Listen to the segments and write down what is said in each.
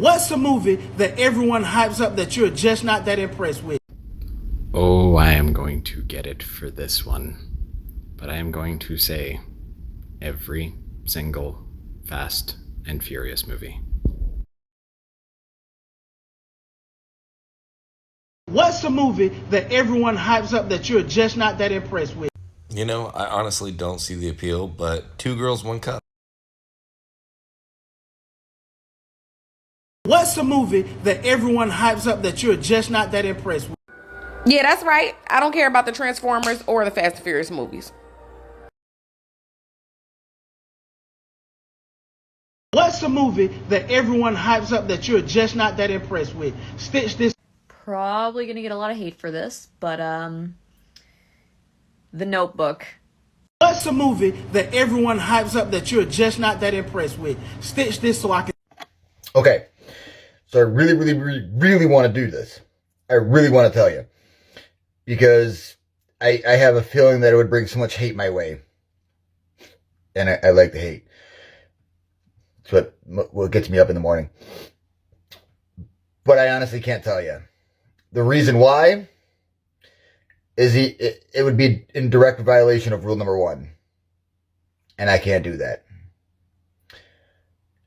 What's a movie that everyone hypes up that you're just not that impressed with? Oh, I am going to get it for this one. But I am going to say every single Fast and Furious movie. What's a movie that everyone hypes up that you're just not that impressed with? You know, I honestly don't see the appeal, but Two Girls, One Cup. What's a movie that everyone hypes up that you're just not that impressed with? Yeah, that's right. I don't care about the Transformers or the Fast and Furious movies. What's a movie that everyone hypes up that you're just not that impressed with? Stitch this. Probably gonna get a lot of hate for this, but The Notebook. What's a movie that everyone hypes up that you're just not that impressed with? Stitch this so I can. Okay, so I really want to do this. I really want to tell you. Because I have a feeling that it would bring so much hate my way. And I like the hate. It's what gets me up in the morning. But I honestly can't tell you. The reason why is it would be in direct violation of rule number 1. And I can't do that.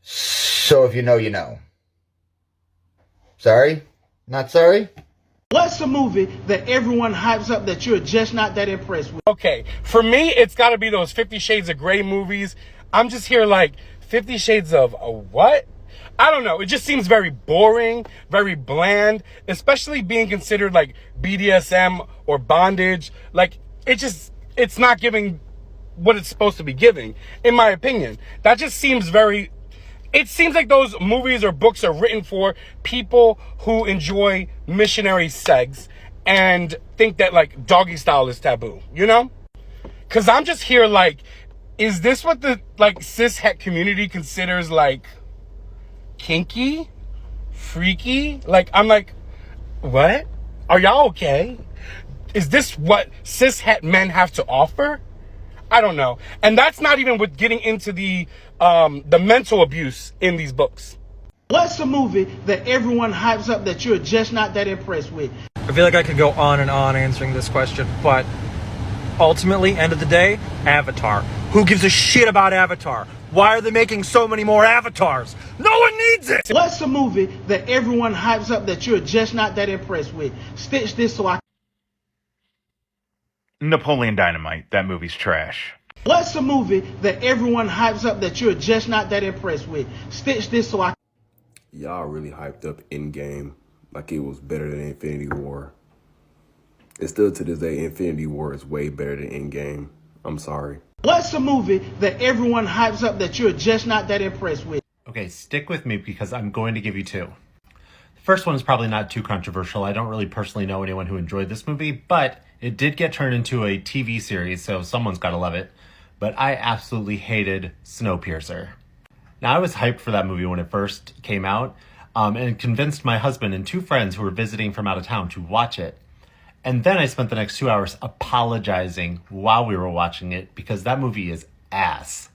So if you know, you know. Sorry? Not sorry? What's a movie that everyone hypes up that you're just not that impressed with? Okay, for me, it's got to be those 50 Shades of Grey movies. I'm just here like, 50 Shades of what? I don't know. It just seems very boring, very bland, especially being considered like BDSM or bondage. Like, it's not giving what it's supposed to be giving, in my opinion. That just seems very... It seems like those movies or books are written for people who enjoy missionary sex and think that like doggy style is taboo, you know? Cause I'm just here like, is this what the like cis het community considers like kinky, freaky? Like, I'm like, what? Are y'all okay? Is this what cis het men have to offer? I don't know. And that's not even with getting into the mental abuse in these books. What's a movie that everyone hypes up that you're just not that impressed with? I feel like I could go on and on answering this question, but ultimately, end of the day, Avatar. Who gives a shit about Avatar? Why are they making so many more Avatars? No one needs it! What's a movie that everyone hypes up that you're just not that impressed with? Stitch this so I. Napoleon Dynamite. That movie's trash. What's a movie that everyone hypes up that you're just not that impressed with? Stitch this so I. Y'all really hyped up Endgame like it was better than Infinity War. And still to this day, Infinity War is way better than Endgame. I'm sorry. What's a movie that everyone hypes up that you're just not that impressed with? Okay, stick with me because I'm going to give you 2. The first one is probably not too controversial. I don't really personally know anyone who enjoyed this movie, but it did get turned into a TV series, so someone's got to love it. But I absolutely hated Snowpiercer. Now, I was hyped for that movie when it first came out, and convinced my husband and 2 friends who were visiting from out of town to watch it. And then I spent the next 2 hours apologizing while we were watching it because that movie is ass.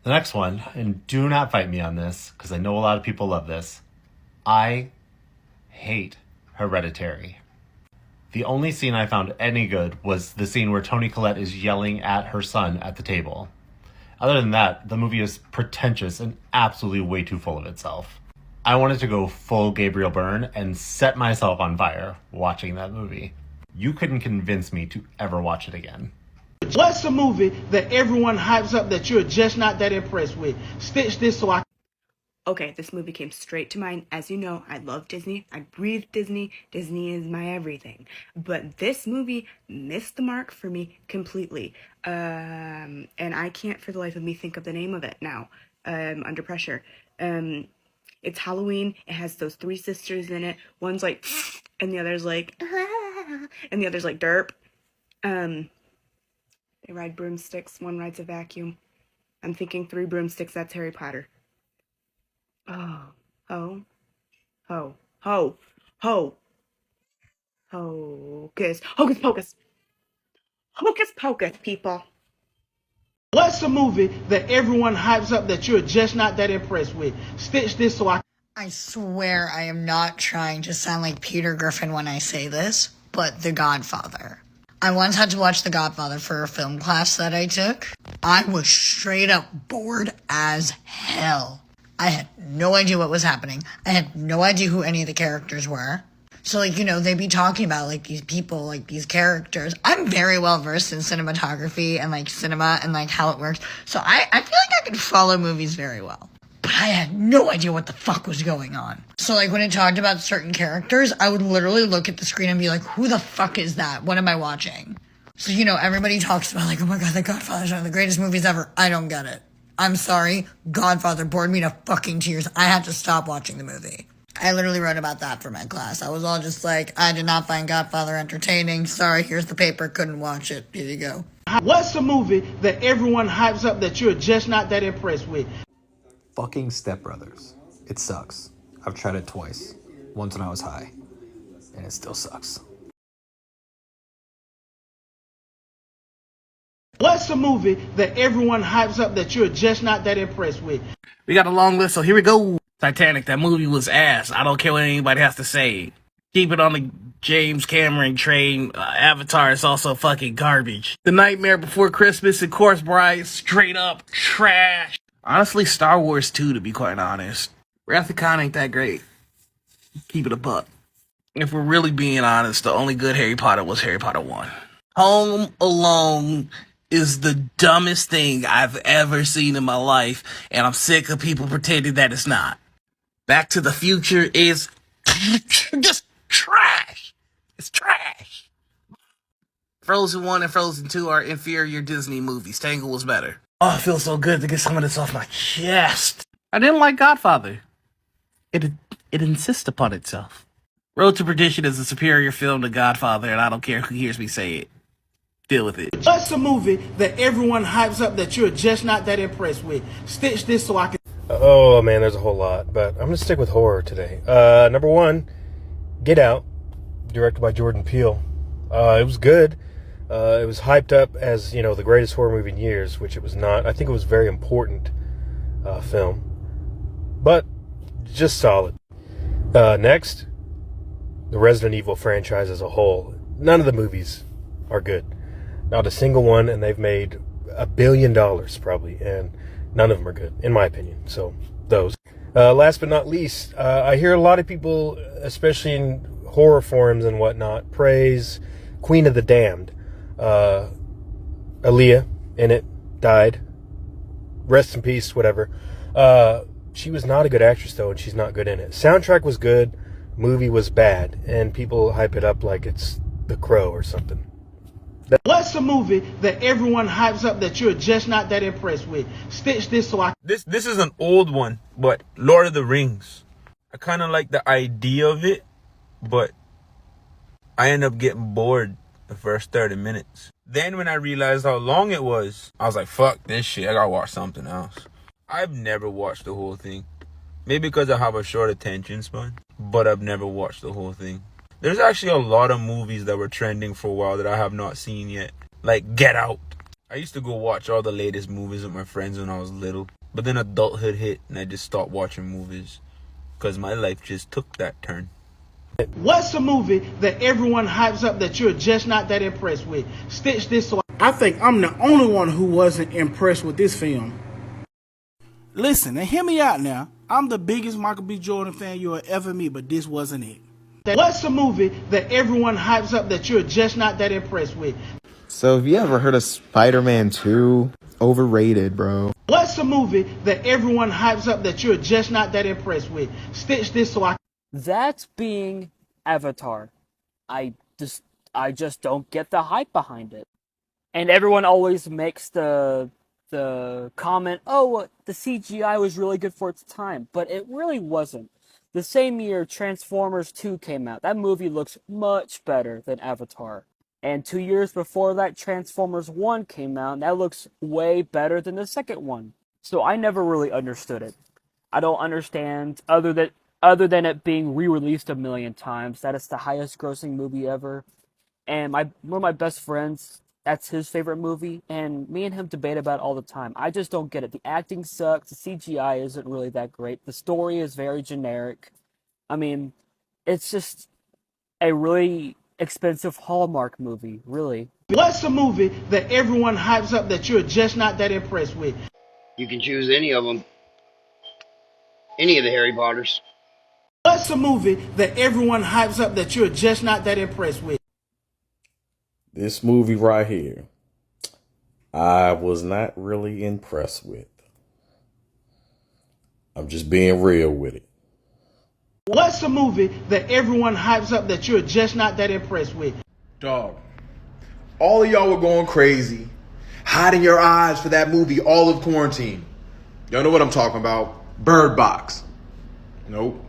The next one, and do not fight me on this because I know a lot of people love this, I hate Hereditary. The only scene I found any good was the scene where Toni Collette is yelling at her son at the table. Other than that, the movie is pretentious and absolutely way too full of itself. I wanted to go full Gabriel Byrne and set myself on fire watching that movie. You couldn't convince me to ever watch it again. What's a movie that everyone hypes up that you're just not that impressed with? Stitch this so I. Okay, this movie came straight to mind. As you know, I love Disney. I breathe Disney. Disney is my everything. But this movie missed the mark for me completely. And I can't for the life of me think of the name of it now. Under pressure. It's Halloween. It has those 3 sisters in it. One's like, and the other's like, and the other's like derp. They ride broomsticks. One rides a vacuum. I'm thinking 3 broomsticks. That's Harry Potter. Oh, ho, ho, ho, ho, hocus, hocus pocus, hocus pocus, people. What's a movie that everyone hypes up that you're just not that impressed with? Stitch this so I. I swear I am not trying to sound like Peter Griffin when I say this, but The Godfather. I once had to watch The Godfather for a film class that I took. I was straight up bored as hell. I had no idea what was happening. I had no idea who any of the characters were. So, like, you know, they'd be talking about, like, these people, like, these characters. I'm very well versed in cinematography and, like, cinema and, like, how it works. So I feel like I could follow movies very well. But I had no idea what the fuck was going on. So, like, when it talked about certain characters, I would literally look at the screen and be like, who the fuck is that? What am I watching? So, you know, everybody talks about, like, oh my god, The Godfather's one of the greatest movies ever. I don't get it. I'm sorry. Godfather bored me to fucking tears. I had to stop watching the movie. I literally wrote about that for my class. I was all just like, I did not find Godfather entertaining. Sorry, here's the paper. Couldn't watch it. Here you go. What's a movie that everyone hypes up that you're just not that impressed with? Fucking Step Brothers. It sucks. I've tried it twice. Once when I was high. And it still sucks. What's a movie that everyone hypes up that you're just not that impressed with? We got a long list, so here we go. Titanic, that movie was ass. I don't care what anybody has to say. Keep it on the James Cameron train. Avatar is also fucking garbage. The Nightmare Before Christmas and Corpse Bride, straight up trash. Honestly, Star Wars 2, to be quite honest. Wrath of Khan ain't that great. Keep it a buck. If we're really being honest, the only good Harry Potter was Harry Potter 1. Home Alone is the dumbest thing I've ever seen in my life, and I'm sick of people pretending that it's not. Back to the Future is just trash. It's trash. Frozen 1 and Frozen 2 are inferior Disney movies. Tangle was better. Oh, it feels so good to get some of this off my chest. I didn't like Godfather. It insists upon itself. Road to Perdition is a superior film to Godfather, and I don't care who hears me say it. Deal with it. What's a movie that everyone hypes up that you're just not that impressed with? Stitch this so I can... Oh, man, there's a whole lot, but I'm going to stick with horror today. Number one, Get Out, directed by Jordan Peele. It was good. It was hyped up as, you know, the greatest horror movie in years, which it was not. I think it was a very important film, but just solid. Next, the Resident Evil franchise as a whole. None of the movies are good. Not a single one, and they've made $1 billion probably, and none of them are good, in my opinion. So, those. Last but not least, I hear a lot of people, especially in horror forums and whatnot, praise Queen of the Damned. Aaliyah in it died. Rest in peace, whatever. She was not a good actress, though, and she's not good in it. Soundtrack was good, movie was bad, and people hype it up like it's The Crow or something. What's a movie that everyone hypes up that you're just not that impressed with? Stitch this so I... This is an old one, but Lord of the Rings. I kind of like the idea of it, but I end up getting bored the first 30 minutes. Then when I realized how long it was, I was like, fuck this shit, I gotta watch something else. I've never watched the whole thing. Maybe because I have a short attention span, but I've never watched the whole thing. There's actually a lot of movies that were trending for a while that I have not seen yet. Like Get Out. I used to go watch all the latest movies with my friends when I was little. But then adulthood hit and I just stopped watching movies. Because my life just took that turn. What's a movie that everyone hypes up that you're just not that impressed with? Stitch this so I think I'm the only one who wasn't impressed with this film. Listen, and hear me out now. I'm the biggest Michael B. Jordan fan you'll ever meet, but this wasn't it. What's a movie that everyone hypes up that you're just not that impressed with? So have you ever heard of Spider-Man 2? Overrated, bro. What's a movie that everyone hypes up that you're just not that impressed with? Stitch this so I... That's being Avatar. I just don't get the hype behind it. And everyone always makes the comment, oh, the CGI was really good for its time, but it really wasn't. The same year Transformers 2 came out. That movie looks much better than Avatar. And 2 years before that, Transformers 1 came out, and that looks way better than the second one. So I never really understood it. I don't understand, other than it being re-released 1 million times, that it's the highest grossing movie ever. And one of my best friends that's his favorite movie, and me and him debate about it all the time. I just don't get it. The acting sucks. The CGI isn't really that great. The story is very generic. I mean, it's just a really expensive Hallmark movie, really. What's a movie that everyone hypes up that you're just not that impressed with? You can choose any of them. Any of the Harry Potters. What's a movie that everyone hypes up that you're just not that impressed with? This movie right here, I was not really impressed with. I'm just being real with it. What's a movie that everyone hypes up that you're just not that impressed with? Dog, all of y'all were going crazy, hiding your eyes for that movie all of quarantine. Y'all know what I'm talking about. Bird Box. Nope.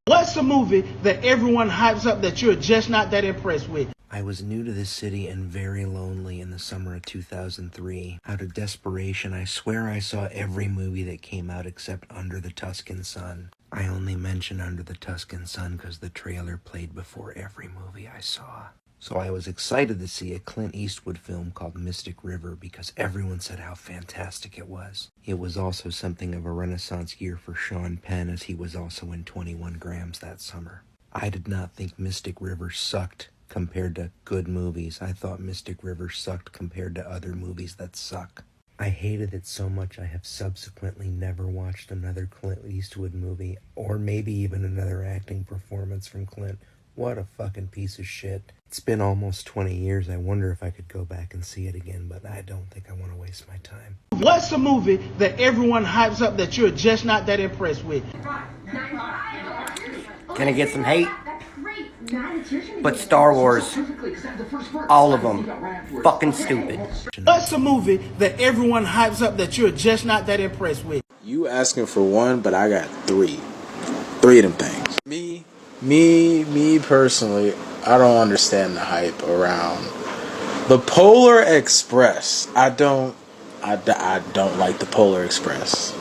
What's a movie that everyone hypes up that you're just not that impressed with? I was new to this city and very lonely in the summer of 2003. Out of desperation, I swear I saw every movie that came out except Under the Tuscan Sun. I only mention Under the Tuscan Sun because the trailer played before every movie I saw. So I was excited to see a Clint Eastwood film called Mystic River because everyone said how fantastic it was. It was also something of a renaissance year for Sean Penn, as he was also in 21 Grams that summer. I did not think Mystic River sucked compared to good movies. I thought Mystic River sucked compared to other movies that suck. I hated it so much I have subsequently never watched another Clint Eastwood movie, or maybe even another acting performance from Clint. What a fucking piece of shit. It's been almost 20 years. I wonder if I could go back and see it again, but I don't think I want to waste my time. What's a movie that everyone hypes up that you're just not that impressed with? Can I get some hate? But Star Wars, all of them, fucking stupid. What's a movie that everyone hypes up that you're just not that impressed with? You asking for one, but I got three. Three of them things. Me personally, I don't understand the hype around the Polar Express. I don't like the Polar Express.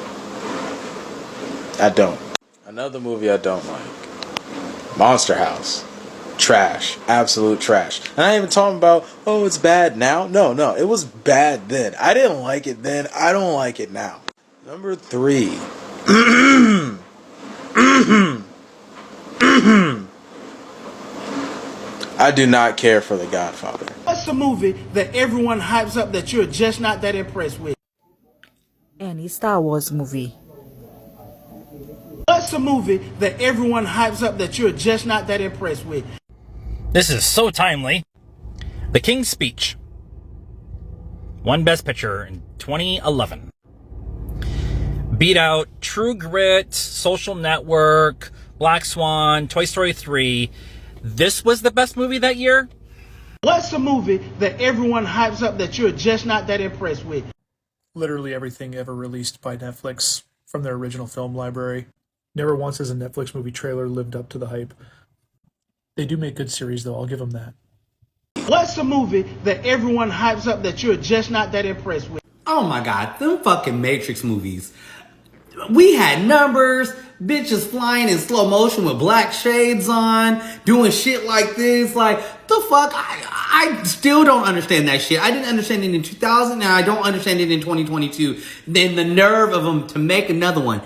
I don't. Another movie I don't like, Monster House. Trash. Absolute trash. And I ain't even talking about, oh, it's bad now. No, it was bad then. I didn't like it then. I don't like it now. Number 3. I do not care for The Godfather. What's a movie that everyone hypes up that you're just not that impressed with? Any Star Wars movie. What's a movie that everyone hypes up that you're just not that impressed with? This is so timely. The King's Speech won Best Picture in 2011. Beat out True Grit, Social Network, Black Swan, Toy Story 3. This was the best movie that year? What's a movie that everyone hypes up that you're just not that impressed with? Literally everything ever released by Netflix from their original film library. Never once has a Netflix movie trailer lived up to the hype. They do make good series, though. I'll give them that. What's a movie that everyone hypes up that you're just not that impressed with? Oh my god, them fucking Matrix movies. We had numbers, bitches flying in slow motion with black shades on, doing shit like this. Like, the fuck? I still don't understand that shit. I didn't understand it in 2000, and I don't understand it in 2022. Then the nerve of them to make another one.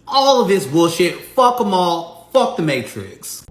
All of this bullshit. Fuck them all. Fuck the Matrix.